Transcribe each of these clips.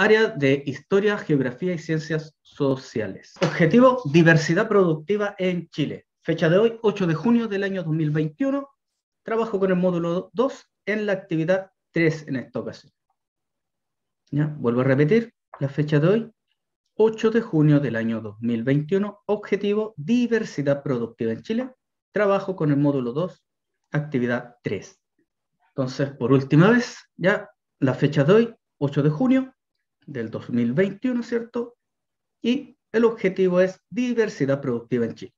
área de Historia, Geografía y Ciencias Sociales. Objetivo, diversidad productiva en Chile. Fecha de hoy, 8 de junio del año 2021. Trabajo con el módulo 2 en la actividad 3 en esta ocasión. ¿Ya? Vuelvo a repetir, la fecha de hoy, 8 de junio del año 2021. Objetivo, diversidad productiva en Chile. Trabajo con el módulo 2, actividad 3. Entonces, por última vez, ya la fecha de hoy, 8 de junio del 2021, ¿cierto? Y el objetivo es diversidad productiva en Chile.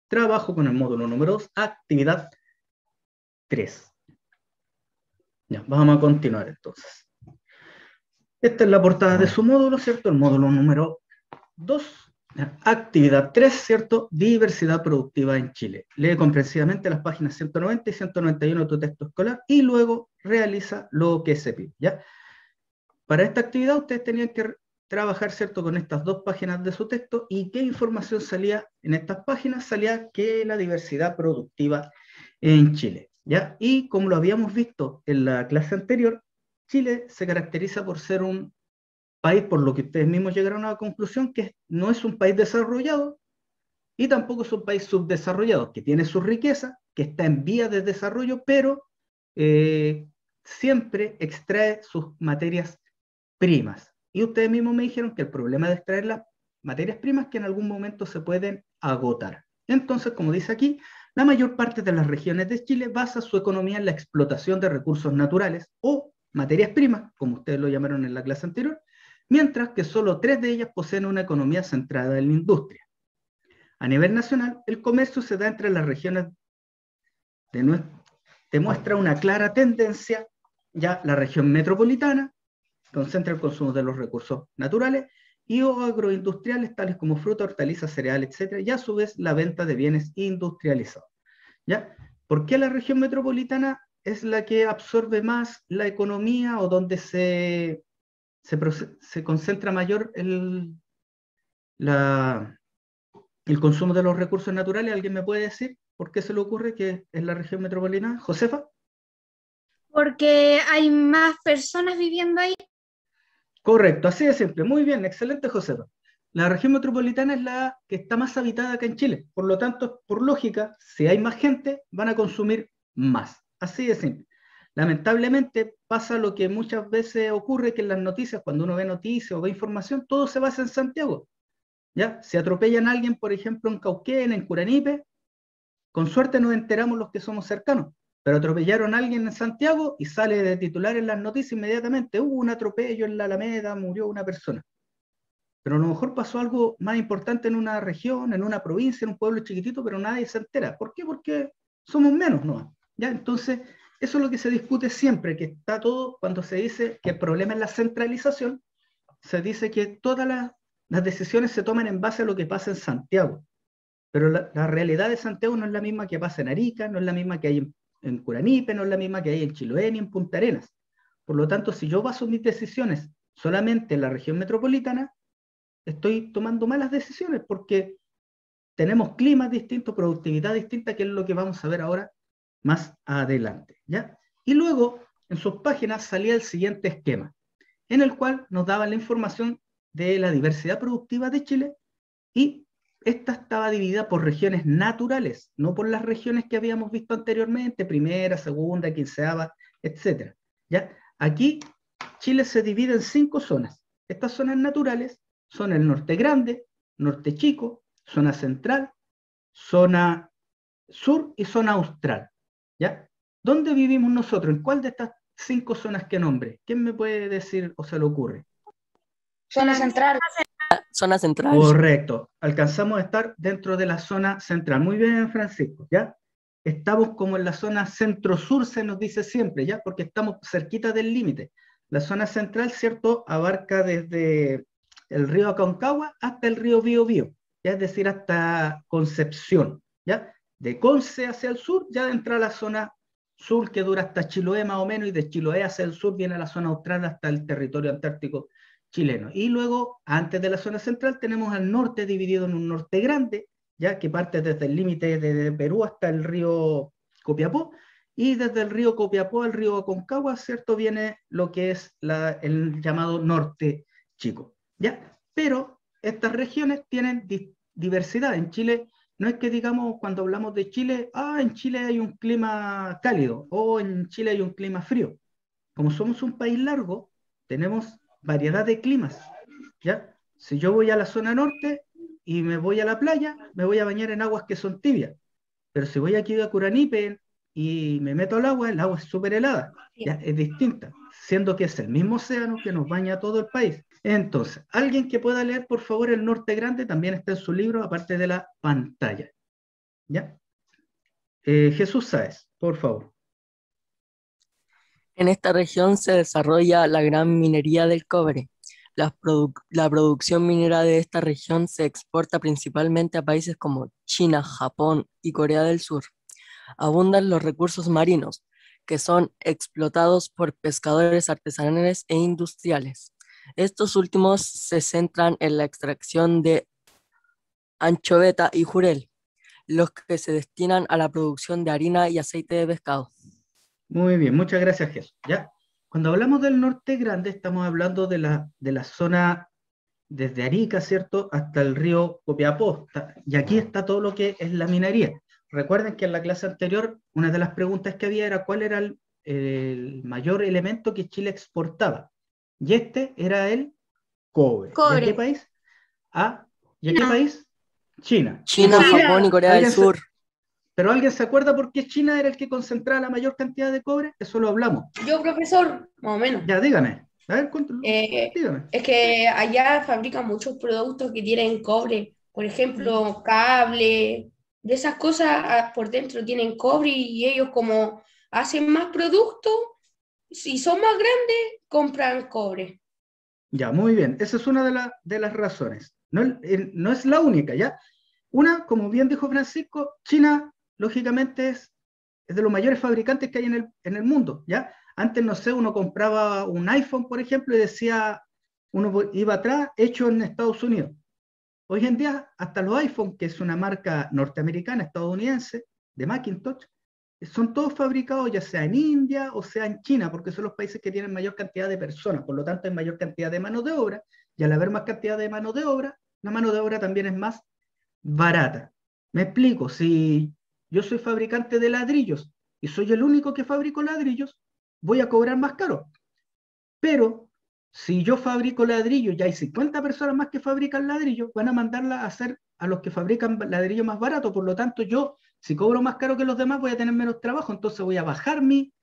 Trabajo con el módulo número 2, actividad 3. Ya, vamos a continuar entonces. Esta es la portada de su módulo, ¿cierto? El módulo número 2, actividad 3, ¿cierto? Diversidad productiva en Chile. Lee comprensivamente las páginas 190 y 191 de tu texto escolar y luego realiza lo que se pide, ¿ya? Para esta actividad ustedes tenían que trabajar, ¿cierto?, con estas dos páginas de su texto. ¿Y qué información salía en estas páginas? Salía que la diversidad productiva en Chile, ¿ya? Y como lo habíamos visto en la clase anterior, Chile se caracteriza por ser un país, por lo que ustedes mismos llegaron a la conclusión, que no es un país desarrollado y tampoco es un país subdesarrollado, que tiene su riqueza, que está en vías de desarrollo, pero siempre extrae sus materias primas. Y ustedes mismos me dijeron que el problema de extraer las materias primas es que en algún momento se pueden agotar. Entonces, como dice aquí, la mayor parte de las regiones de Chile basa su economía en la explotación de recursos naturales o materias primas, como ustedes lo llamaron en la clase anterior, mientras que solo 3 de ellas poseen una economía centrada en la industria. A nivel nacional, el comercio se da entre las regiones demuestra una clara tendencia, ya la región metropolitana concentra el consumo de los recursos naturales y o agroindustriales tales como fruta, hortalizas, cereal, etc. Y a su vez la venta de bienes industrializados. ¿Ya? ¿Por qué la región metropolitana es la que absorbe más la economía o donde se concentra mayor el consumo de los recursos naturales? ¿Alguien me puede decir por qué se le ocurre que es la región metropolitana? ¿Josefa? Porque hay más personas viviendo ahí. Correcto, así de simple. Muy bien, excelente, Josefa. La región metropolitana es la que está más habitada acá en Chile. Por lo tanto, por lógica, si hay más gente, van a consumir más. Así de simple. Lamentablemente pasa lo que muchas veces ocurre, que en las noticias, cuando uno ve noticias o ve información, todo se basa en Santiago. ¿Ya? Si atropellan a alguien, por ejemplo, en Cauquén, en Curanipe, con suerte nos enteramos los que somos cercanos. Pero atropellaron a alguien en Santiago y sale de titular en las noticias inmediatamente. Hubo un atropello en la Alameda, murió una persona. Pero a lo mejor pasó algo más importante en una región, en una provincia, en un pueblo chiquitito, pero nadie se entera. ¿Por qué? Porque somos menos, ¿no? ¿Ya? Entonces, eso es lo que se discute siempre, que está todo, cuando se dice que el problema es la centralización, se dice que todas las decisiones se toman en base a lo que pasa en Santiago. Pero la realidad de Santiago no es la misma que pasa en Arica, no es la misma que hay en Curanipe, no es la misma que hay en Chiloé ni en Punta Arenas. Por lo tanto, si yo baso mis decisiones solamente en la región metropolitana, estoy tomando malas decisiones porque tenemos climas distintos, productividad distinta, que es lo que vamos a ver ahora más adelante, ¿ya? Y luego, en sus páginas salía el siguiente esquema, en el cual nos daba la información de la diversidad productiva de Chile y esta estaba dividida por regiones naturales, no por las regiones que habíamos visto anteriormente, primera, segunda, quinceava, etc. ¿Ya? Aquí Chile se divide en 5 zonas. Estas zonas naturales son el norte grande, norte chico, zona central, zona sur y zona austral. ¿Ya? ¿Dónde vivimos nosotros? ¿En cuál de estas 5 zonas que nombre? ¿Quién me puede decir o se le ocurre? Zona central. Zona central. Correcto. Alcanzamos a estar dentro de la zona central. Muy bien, Francisco, ¿ya? Estamos como en la zona centro-sur, se nos dice siempre, ¿ya? Porque estamos cerquita del límite. La zona central, ¿cierto?, abarca desde el río Aconcagua hasta el río Biobío, ¿ya? Es decir, hasta Concepción, ¿ya? De Conce hacia el sur, ya entra la zona sur que dura hasta Chiloé más o menos, y de Chiloé hacia el sur viene la zona austral hasta el territorio antártico chileno. Y luego, antes de la zona central, tenemos al norte dividido en un norte grande, ya que parte desde el límite de Perú hasta el río Copiapó, y desde el río Copiapó al río Aconcagua, ¿cierto?, viene lo que es el llamado norte chico, ¿ya? Pero estas regiones tienen diversidad. En Chile, no es que digamos cuando hablamos de Chile, en Chile hay un clima cálido o en Chile hay un clima frío. Como somos un país largo, tenemos variedad de climas, ¿ya? Si yo voy a la zona norte y me voy a la playa, me voy a bañar en aguas que son tibias. Pero si voy aquí a Curanipe y me meto al agua, el agua es súper helada, ya es distinta, siendo que es el mismo océano que nos baña a todo el país. Entonces, alguien que pueda leer, por favor, el Norte Grande también está en su libro, aparte de la pantalla. ¿Ya? Jesús Sáez, por favor. En esta región se desarrolla la gran minería del cobre. La producción minera de esta región se exporta principalmente a países como China, Japón y Corea del Sur. Abundan los recursos marinos, que son explotados por pescadores artesanales e industriales. Estos últimos se centran en la extracción de anchoveta y jurel, los que se destinan a la producción de harina y aceite de pescado. Muy bien, muchas gracias, Jesús. ¿Ya? Cuando hablamos del Norte Grande, estamos hablando de la zona desde Arica, ¿cierto?, hasta el río Copiapó. Y aquí está todo lo que es la minería. Recuerden que en la clase anterior, una de las preguntas que había era cuál era el mayor elemento que Chile exportaba. Y este era el cobre. ¿Y a qué país? ¿Y a qué país? China. China, Japón y Corea del Sur. ¿Pero alguien se acuerda por qué China era el que concentraba la mayor cantidad de cobre? Eso lo hablamos. Yo, profesor, más o menos. Ya, dígame. A ver, dígame. Es que allá fabrican muchos productos que tienen cobre. Por ejemplo, cable, de esas cosas por dentro tienen cobre y ellos como hacen más productos, si son más grandes, compran cobre. Ya, muy bien. Esa es una de las razones. No es la única, ¿ya? Una, como bien dijo Francisco, China, lógicamente, es de los mayores fabricantes que hay en el mundo, ¿ya? Antes, no sé, uno compraba un iPhone, por ejemplo, y decía, uno iba atrás, hecho en Estados Unidos. Hoy en día, hasta los iPhone, que es una marca norteamericana, estadounidense, de Macintosh, son todos fabricados ya sea en India o sea en China, porque son los países que tienen mayor cantidad de personas, por lo tanto hay mayor cantidad de mano de obra, y al haber más cantidad de mano de obra, la mano de obra también es más barata. Me explico, si yo soy fabricante de ladrillos y soy el único que fabrico ladrillos, voy a cobrar más caro. Pero si yo fabrico ladrillos y hay 50 personas más que fabrican ladrillos, van a mandarla a hacer a los que fabrican ladrillos más baratos. Por lo tanto, yo, si cobro más caro que los demás, voy a tener menos trabajo. Entonces voy a bajar mi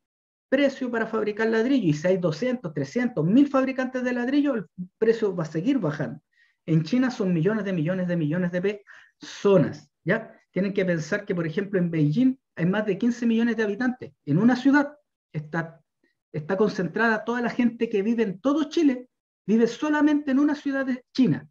precio para fabricar ladrillo. Y si hay 200, 300, 1000 fabricantes de ladrillo, el precio va a seguir bajando. En China son millones de personas, ¿ya? Tienen que pensar que, por ejemplo, en Beijing hay más de 15 millones de habitantes. En una ciudad está concentrada toda la gente que vive en todo Chile, vive solamente en una ciudad de China.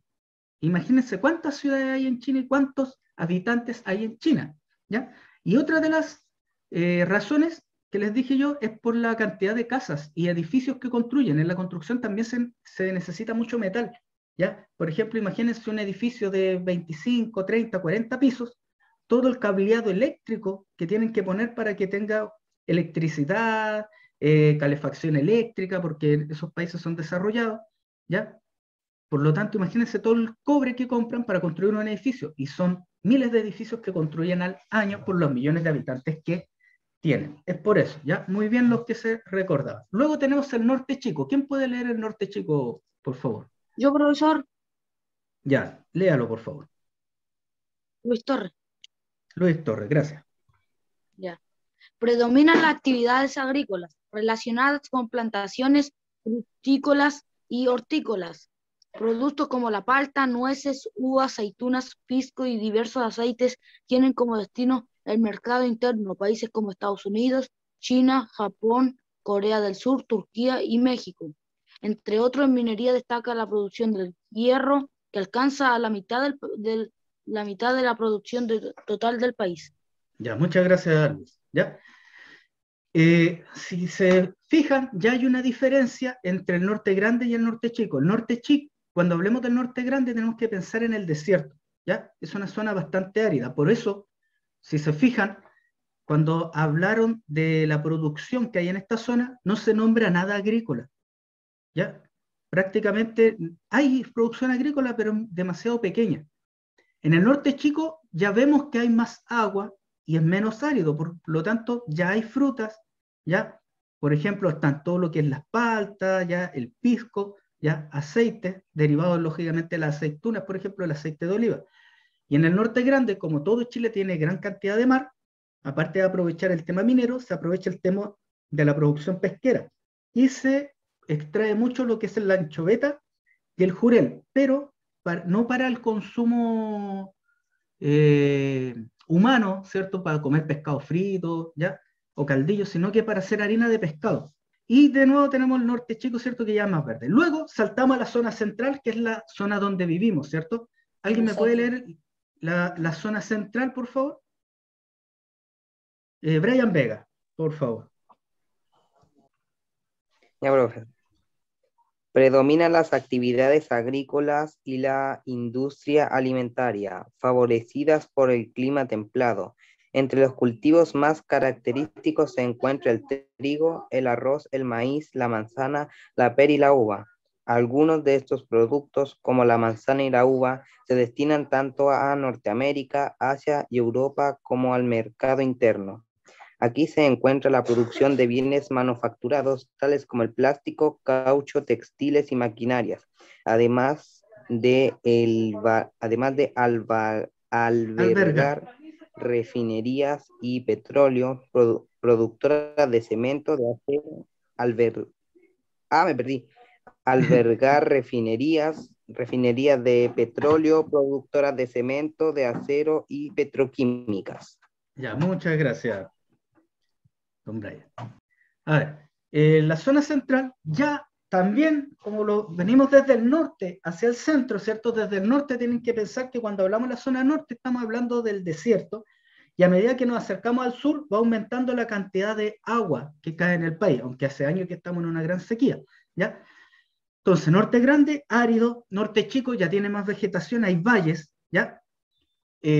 Imagínense cuántas ciudades hay en China y cuántos habitantes hay en China, ¿ya? Y otra de las razones que les dije yo es por la cantidad de casas y edificios que construyen. En la construcción también se necesita mucho metal, ¿ya? Por ejemplo, imagínense un edificio de 25, 30, 40 pisos, todo el cableado eléctrico que tienen que poner para que tenga electricidad, calefacción eléctrica, porque esos países son desarrollados, ¿ya? Por lo tanto, imagínense todo el cobre que compran para construir un edificio, y son miles de edificios que construyen al año por los millones de habitantes que tienen. Es por eso, ¿ya? Muy bien los que se recordaban. Luego tenemos el Norte Chico. ¿Quién puede leer el Norte Chico, por favor? Yo, profesor. Ya, léalo, por favor. Luis Torres. Luis Torres, gracias. Ya. Predominan las actividades agrícolas relacionadas con plantaciones frutícolas y hortícolas. Productos como la palta, nueces, uvas, aceitunas, pisco y diversos aceites tienen como destino el mercado interno, países como Estados Unidos, China, Japón, Corea del Sur, Turquía y México. Entre otros, en minería destaca la producción del hierro, que alcanza a la mitad de la producción total del país. Ya, muchas gracias, Luis. ¿Ya? Si se fijan, ya hay una diferencia entre el Norte Grande y el Norte Chico. El Norte Chico, cuando hablemos del Norte Grande, tenemos que pensar en el desierto, ¿ya? Es una zona bastante árida. Por eso, si se fijan, cuando hablaron de la producción que hay en esta zona, no se nombra nada agrícola, ¿ya? prácticamente hay producción agrícola, pero demasiado pequeña. En el norte chico ya vemos que hay más agua y es menos árido, por lo tanto ya hay frutas, ya, por ejemplo, están todo lo que es las paltas, ya el pisco, ya aceites, derivados lógicamente de las aceitunas, por ejemplo, el aceite de oliva. Y en el norte grande, como todo Chile tiene gran cantidad de mar, aparte de aprovechar el tema minero, se aprovecha el tema de la producción pesquera y se extrae mucho lo que es la anchoveta y el jurel, pero no para el consumo humano, ¿cierto? Para comer pescado frito, ¿ya? O caldillo, sino que para hacer harina de pescado. Y de nuevo tenemos el norte chico, ¿cierto? Que ya es más verde. Luego saltamos a la zona central, que es la zona donde vivimos, ¿cierto? ¿Alguien me puede leer la zona central, por favor? Brian Vega, por favor. Ya, profe. Predominan las actividades agrícolas y la industria alimentaria, favorecidas por el clima templado. Entre los cultivos más característicos se encuentra el trigo, el arroz, el maíz, la manzana, la pera y la uva. Algunos de estos productos, como la manzana y la uva, se destinan tanto a Norteamérica, Asia y Europa como al mercado interno. Aquí se encuentra la producción de bienes manufacturados, tales como el plástico, caucho, textiles y maquinarias, además de albergar refinerías y petróleo, productoras de cemento, de acero, albergar refinerías de petróleo, productoras de cemento, de acero y petroquímicas. Ya, muchas gracias, don Brian. A ver, la zona central ya también, como lo venimos desde el norte hacia el centro, ¿cierto? Desde el norte tienen que pensar que cuando hablamos de la zona norte estamos hablando del desierto, y a medida que nos acercamos al sur va aumentando la cantidad de agua que cae en el país, aunque hace años que estamos en una gran sequía, ¿ya? Entonces, norte grande, árido, norte chico ya tiene más vegetación, hay valles, ¿ya?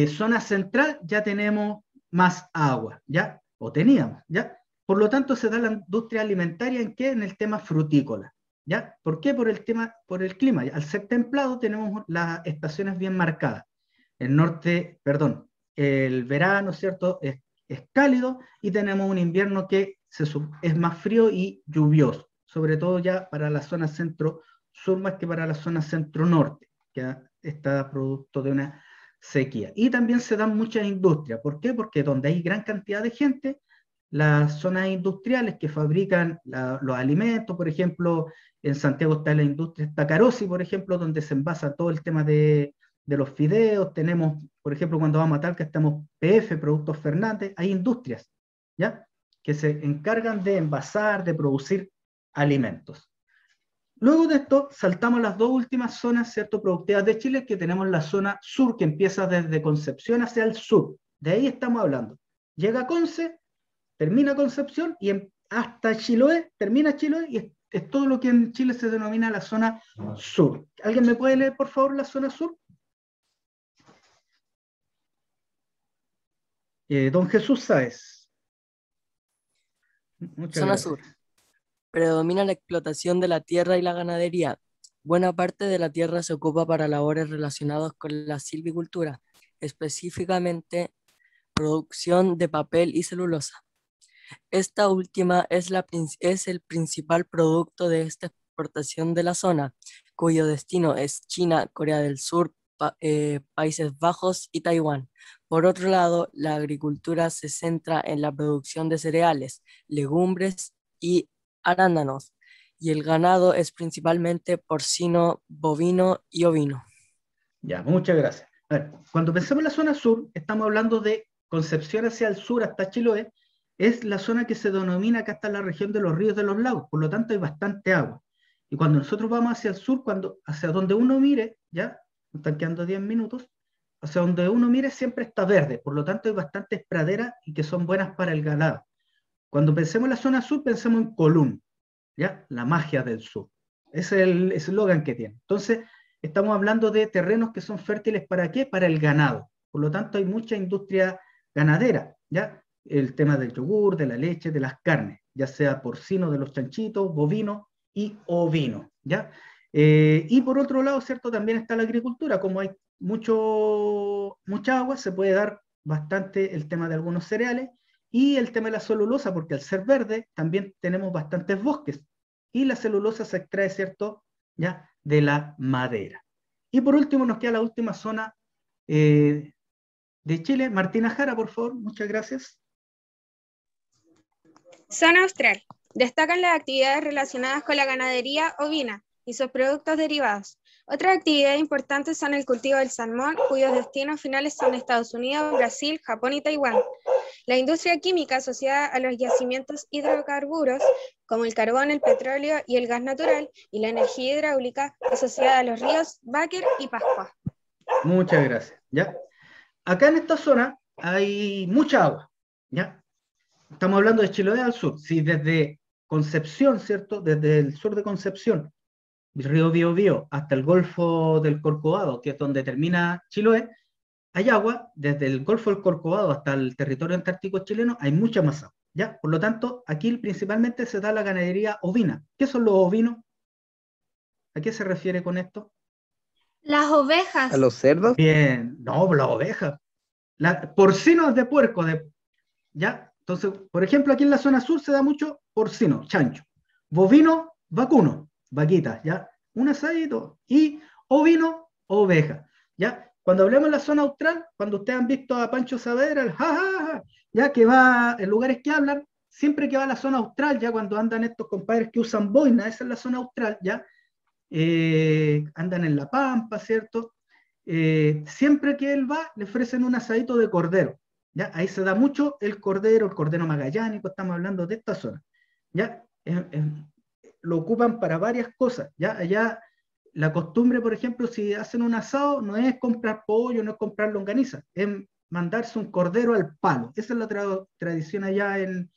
Zona central ya tenemos más agua, ¿ya? O teníamos, ¿ya? Por lo tanto, se da la industria alimentaria ¿en qué? En el tema frutícola, ¿ya? ¿Por qué? Por el clima. Al ser templado tenemos las estaciones bien marcadas. El verano, ¿cierto? Es cálido y tenemos un invierno que es más frío y lluvioso, sobre todo ya para la zona centro-sur más que para la zona centro-norte, que está producto de una sequía. Y también se dan muchas industrias. ¿Por qué? Porque donde hay gran cantidad de gente, las zonas industriales que fabrican los alimentos, por ejemplo, en Santiago está la industria Tacarosi, por ejemplo, donde se envasa todo el tema de los fideos. Tenemos, por ejemplo, cuando vamos a Talca, estamos PF, Productos Fernández, hay industrias, ¿ya? Que se encargan de envasar, de producir alimentos. Luego de esto, saltamos a las dos últimas zonas, ¿cierto?, productivas de Chile, que tenemos la zona sur, que empieza desde Concepción hacia el sur. De ahí estamos hablando. Llega Conce, termina Concepción, y hasta Chiloé, termina Chiloé, y es todo lo que en Chile se denomina la zona sur. ¿Alguien me puede leer, por favor, la zona sur? Don Jesús Sáez. Muchas Zona gracias. sur. Predomina la explotación de la tierra y la ganadería. Buena parte de la tierra se ocupa para labores relacionadas con la silvicultura, específicamente producción de papel y celulosa. Esta última es el principal producto de esta exportación de la zona, cuyo destino es China, Corea del Sur, Países Bajos y Taiwán. Por otro lado, la agricultura se centra en la producción de cereales, legumbres y arándanos, y el ganado es principalmente porcino, bovino y ovino. Ya, muchas gracias. A ver, cuando pensamos en la zona sur, estamos hablando de Concepción hacia el sur, hasta Chiloé, es la zona que se denomina, acá está la región de los ríos, de los lagos, por lo tanto hay bastante agua. Y cuando nosotros vamos hacia el sur, hacia donde uno mire, ya, nos están quedando 10 minutos, hacia donde uno mire siempre está verde, por lo tanto hay bastantes praderas y que son buenas para el ganado. Cuando pensemos en la zona sur, pensemos en Colún, ¿ya? La magia del sur. Ese es el eslogan que tiene. Entonces, estamos hablando de terrenos que son fértiles ¿para qué? Para el ganado. Por lo tanto, hay mucha industria ganadera, ¿ya? El tema del yogur, de la leche, de las carnes, ya sea porcino, de los chanchitos, bovino y ovino, ¿ya? Y por otro lado, ¿cierto? También está la agricultura. Como hay mucha agua, se puede dar bastante el tema de algunos cereales y el tema de la celulosa, porque al ser verde también tenemos bastantes bosques y la celulosa se extrae, ¿cierto? Ya de la madera. Y por último nos queda la última zona de Chile. Martina Jara, por favor, muchas gracias. Zona austral. Destacan las actividades relacionadas con la ganadería ovina y sus productos derivados. Otras actividades importantes son el cultivo del salmón, cuyos destinos finales son Estados Unidos, Brasil, Japón y Taiwán. La industria química asociada a los yacimientos hidrocarburos, como el carbón, el petróleo y el gas natural, y la energía hidráulica asociada a los ríos Báquer y Pascua. Muchas gracias. ¿Ya? Acá en esta zona hay mucha agua. ¿Ya? Estamos hablando de Chiloé al sur. Si desde Concepción, ¿cierto? Desde el sur de Concepción, río Biobío, hasta el Golfo del Corcovado, que es donde termina Chiloé, hay agua. Desde el Golfo del Corcovado hasta el territorio antártico chileno hay mucha más agua, ¿ya? Por lo tanto, aquí principalmente se da la ganadería ovina. ¿Qué son los ovinos? ¿A qué se refiere con esto? Las ovejas. ¿A los cerdos? Bien, no, las ovejas. Porcinos de puerco, ¿ya? Entonces, por ejemplo, aquí en la zona sur se da mucho porcino, chancho. Bovino, vacuno, vaquitas, ¿ya? Un asadito. Y ovino, oveja, ¿ya? Cuando hablemos de la zona austral, cuando ustedes han visto a Pancho Saavedra, el jajaja, ya que va en lugares que hablan, siempre que va a la zona austral, ya cuando andan estos compadres que usan boina, esa es la zona austral, ya, andan en la pampa, ¿cierto? Siempre que él va, le ofrecen un asadito de cordero, ¿ya? Ahí se da mucho el cordero magallánico, estamos hablando de esta zona, ¿ya? Lo ocupan para varias cosas, ¿ya? Allá la costumbre, por ejemplo, si hacen un asado, no es comprar pollo, no es comprar longaniza, es mandarse un cordero al palo. Esa es la tradición allá en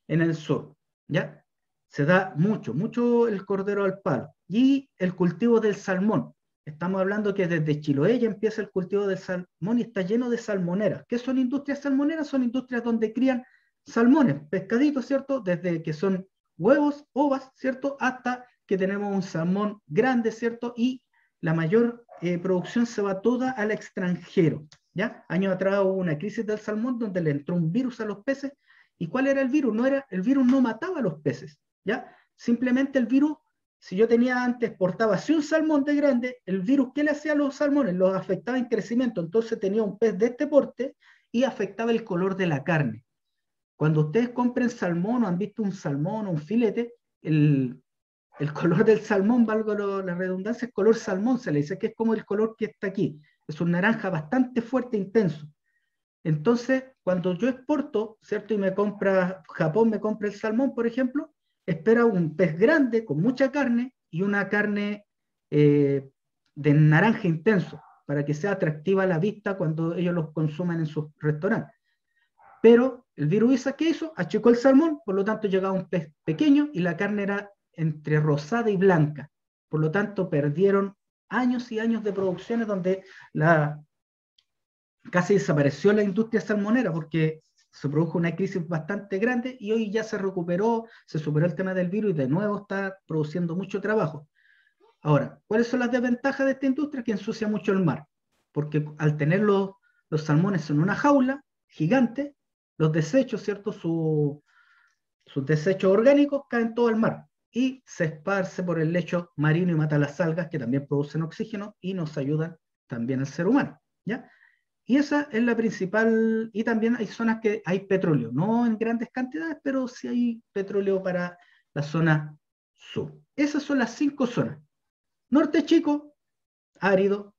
el sur, ¿ya? Se da mucho el cordero al palo. Y el cultivo del salmón. Estamos hablando que desde Chiloé ya empieza el cultivo del salmón y está lleno de salmoneras. ¿Qué son industrias salmoneras? Son industrias donde crían salmones, pescaditos, ¿cierto? Desde que son huevos, ovas, ¿cierto? Hasta que tenemos un salmón grande, ¿cierto? Y la mayor producción se va toda al extranjero, ¿ya? Años atrás hubo una crisis del salmón donde le entró un virus a los peces. ¿Y cuál era el virus? El virus no mataba a los peces, ¿ya? Simplemente el virus, si yo tenía antes, portaba así un salmón de grande, el virus, ¿qué le hacía a los salmones? Los afectaba en crecimiento, entonces tenía un pez de este porte y afectaba el color de la carne. Cuando ustedes compren salmón o han visto un salmón o un filete, el color del salmón, valga la redundancia, es color salmón, se le dice que es como el color que está aquí. Es un naranja bastante fuerte, intenso. Entonces, cuando yo exporto, ¿cierto? Y Japón me compra el salmón, por ejemplo, espera un pez grande con mucha carne y una carne de naranja intenso para que sea atractiva a la vista cuando ellos los consuman en sus restaurantes. Pero el virus ¿qué hizo? Achicó el salmón, por lo tanto llegaba un pez pequeño y la carne era entre rosada y blanca. Por lo tanto, perdieron años y años de producciones donde casi desapareció la industria salmonera porque se produjo una crisis bastante grande y hoy ya se recuperó, se superó el tema del virus y de nuevo está produciendo mucho trabajo. Ahora, ¿cuáles son las desventajas de esta industria? Que ensucia mucho el mar, porque al tener los salmones en una jaula gigante, los desechos, ¿cierto? Sus desechos orgánicos caen todo al mar y se esparce por el lecho marino y mata las algas que también producen oxígeno y nos ayudan también al ser humano, ¿ya? Y esa es la principal, y también hay zonas que hay petróleo, no en grandes cantidades, pero sí hay petróleo para la zona sur. Esas son las 5 zonas. Norte chico, árido.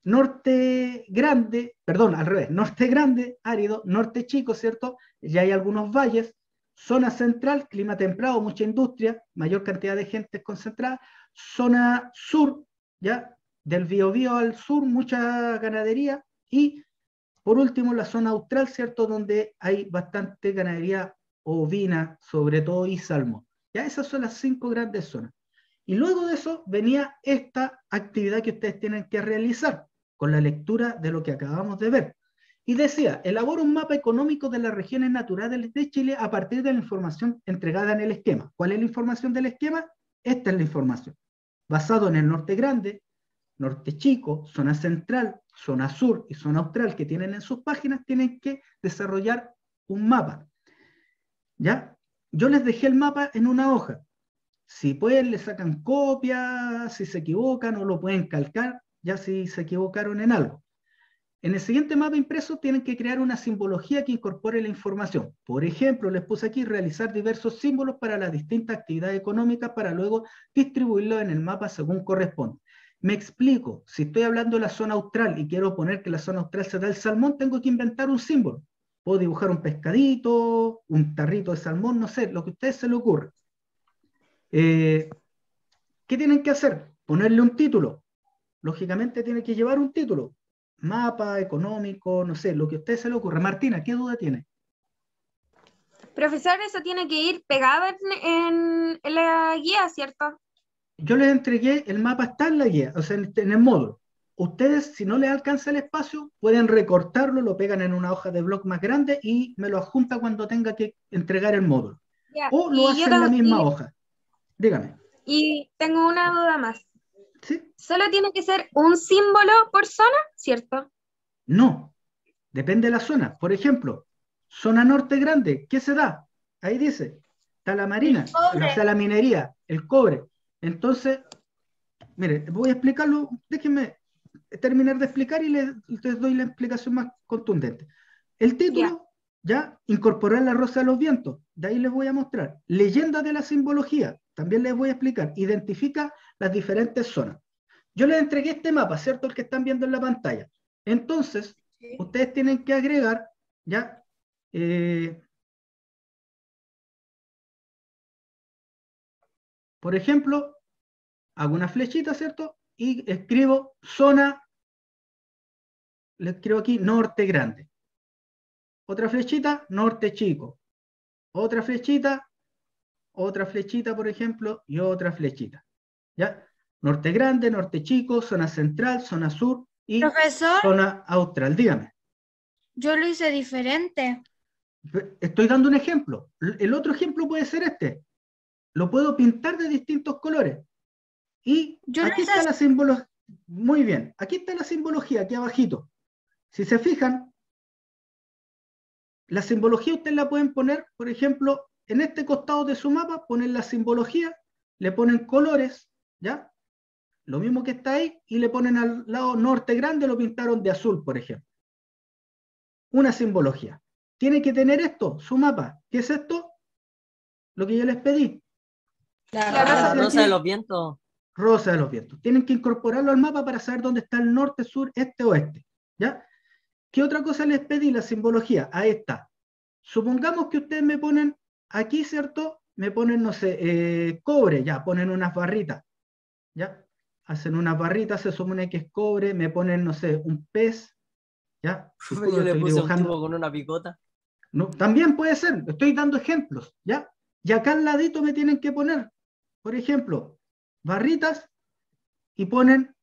Norte grande, perdón, al revés, norte grande, árido. Norte chico, ¿cierto? Ya hay algunos valles. Zona central, clima templado, mucha industria, mayor cantidad de gente concentrada. Zona sur, ya, del Biobío al sur, mucha ganadería. Y por último, la zona austral, ¿cierto? Donde hay bastante ganadería ovina, sobre todo, y salmón. Ya esas son las 5 grandes zonas. Y luego de eso venía esta actividad que ustedes tienen que realizar con la lectura de lo que acabamos de ver. Y decía, elabora un mapa económico de las regiones naturales de Chile a partir de la información entregada en el esquema. ¿Cuál es la información del esquema? Esta es la información. basado en el norte grande, norte chico, zona central, zona sur y zona austral que tienen en sus páginas, tienen que desarrollar un mapa. ¿Ya? Yo les dejé el mapa en una hoja. Si pueden, le sacan copia, si se equivocan o lo pueden calcar, ya si se equivocaron en algo. En el siguiente mapa impreso tienen que crear una simbología que incorpore la información. Por ejemplo, les puse aquí realizar diversos símbolos para las distintas actividades económicas para luego distribuirlos en el mapa según corresponde. Me explico, si estoy hablando de la zona austral y quiero poner que la zona austral se da el salmón, tengo que inventar un símbolo. Puedo dibujar un pescadito, un tarrito de salmón, no sé, lo que a ustedes se les ocurra. ¿Qué tienen que hacer? Ponerle un título. Lógicamente tiene que llevar un título. Mapa, económico, no sé, lo que a ustedes se les ocurra. Martina, ¿qué duda tiene? Profesor, eso tiene que ir pegado en la guía, ¿cierto? Yo les entregué, el mapa está en la guía, o sea, en el módulo. Ustedes, si no les alcanza el espacio, pueden recortarlo, lo pegan en una hoja de blog más grande y me lo adjunta cuando tenga que entregar el módulo. Ya, O lo hace en la misma hoja. Dígame. Y tengo una duda más. ¿Sí? ¿Solo tiene que ser un símbolo por zona, cierto? No, depende de la zona. Por ejemplo, zona norte grande, ¿qué se da? Ahí dice, está la marina, o sea, la minería, el cobre. Entonces, mire, voy a explicarlo, déjenme terminar de explicar y les doy la explicación más contundente. El título, ya, incorporar la rosa de los vientos, de ahí les voy a mostrar. Leyenda de la simbología, también les voy a explicar. Identifica las diferentes zonas. Yo les entregué este mapa, ¿cierto? El que están viendo en la pantalla. Entonces, ustedes tienen que agregar, ya, por ejemplo, hago una flechita, ¿cierto? Y escribo zona, le escribo aquí norte grande. Otra flechita, norte chico. Otra flechita, por ejemplo, y otra flechita. ¿Ya? Norte grande, norte chico, zona central, zona sur y Profesor, zona austral. Dígame. yo lo hice diferente. Estoy dando un ejemplo. El otro ejemplo puede ser este. Lo puedo pintar de distintos colores. Y aquí está la simbología. Muy bien. Aquí está la simbología, aquí abajito. Si se fijan, la simbología ustedes la pueden poner, por ejemplo, en este costado de su mapa, ponen la simbología, le ponen colores, ¿ya? Lo mismo que está ahí, y le ponen al lado norte grande, lo pintaron de azul, por ejemplo. Una simbología. Tiene que tener esto, su mapa. ¿Qué es esto? Lo que yo les pedí. La rosa de los vientos. Rosa de los vientos. Tienen que incorporarlo al mapa para saber dónde está el norte, sur, este, oeste. ¿Ya? ¿Qué otra cosa les pedí? La simbología. Ahí está. Supongamos que ustedes me ponen aquí, ¿cierto? Me ponen, no sé, cobre, ya, ponen unas barritas. ¿Ya? Hacen unas barritas, se supone que es cobre, me ponen, no sé, un pez. ¿Ya? Yo le puse un tipo con una picota. No, también puede ser, estoy dando ejemplos, ¿ya? Y acá al ladito me tienen que poner, por ejemplo, barritas y ponen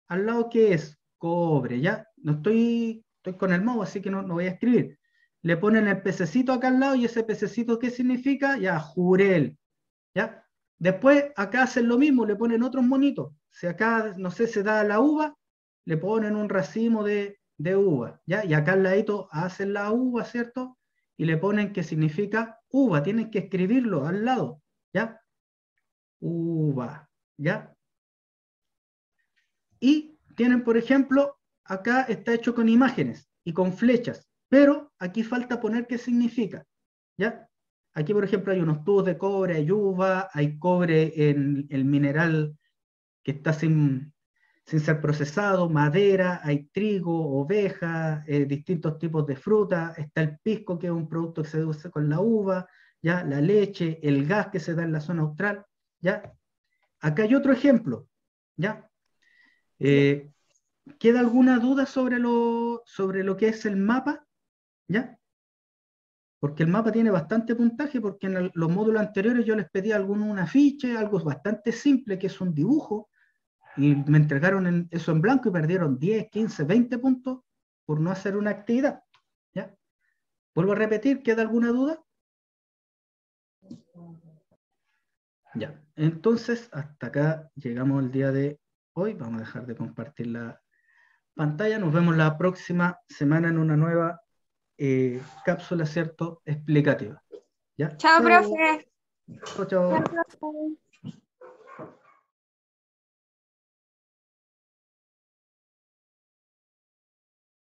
al lado que es cobre, ¿ya? No estoy con el mouse, así que no voy a escribir. Le ponen el pececito acá al lado y ese pececito, ¿qué significa? Ya, jurel, ¿ya? Después acá hacen lo mismo, le ponen otros monitos. Si acá, no sé, se da la uva, le ponen un racimo de uva, ¿ya? Y acá al ladito hacen la uva, ¿cierto? Y le ponen que significa uva, tienen que escribirlo al lado, ¿ya? Uva, ¿ya? Y tienen, por ejemplo, acá está hecho con imágenes y con flechas, pero aquí falta poner qué significa, ¿ya? Aquí, por ejemplo, hay unos tubos de cobre, hay uva, hay cobre en el mineral que está sin ser procesado, madera, hay trigo, oveja, distintos tipos de fruta, está el pisco, que es un producto que se usa con la uva, ¿ya? La leche, el gas que se da en la zona austral, ¿ya? Acá hay otro ejemplo, ¿ya? ¿Queda alguna duda sobre lo que es el mapa? ¿Ya? Porque el mapa tiene bastante puntaje, porque en los módulos anteriores yo les pedí un afiche, algo bastante simple, que es un dibujo, y me entregaron eso en blanco y perdieron 10, 15, 20 puntos por no hacer una actividad. ¿Ya? Vuelvo a repetir, ¿queda alguna duda? Ya, entonces hasta acá llegamos el día de hoy. Vamos a dejar de compartir la pantalla. Nos vemos la próxima semana en una nueva cápsula, ¿cierto? Explicativa. ¿Ya? Chao, profe. Chao, chao. Chao, profe.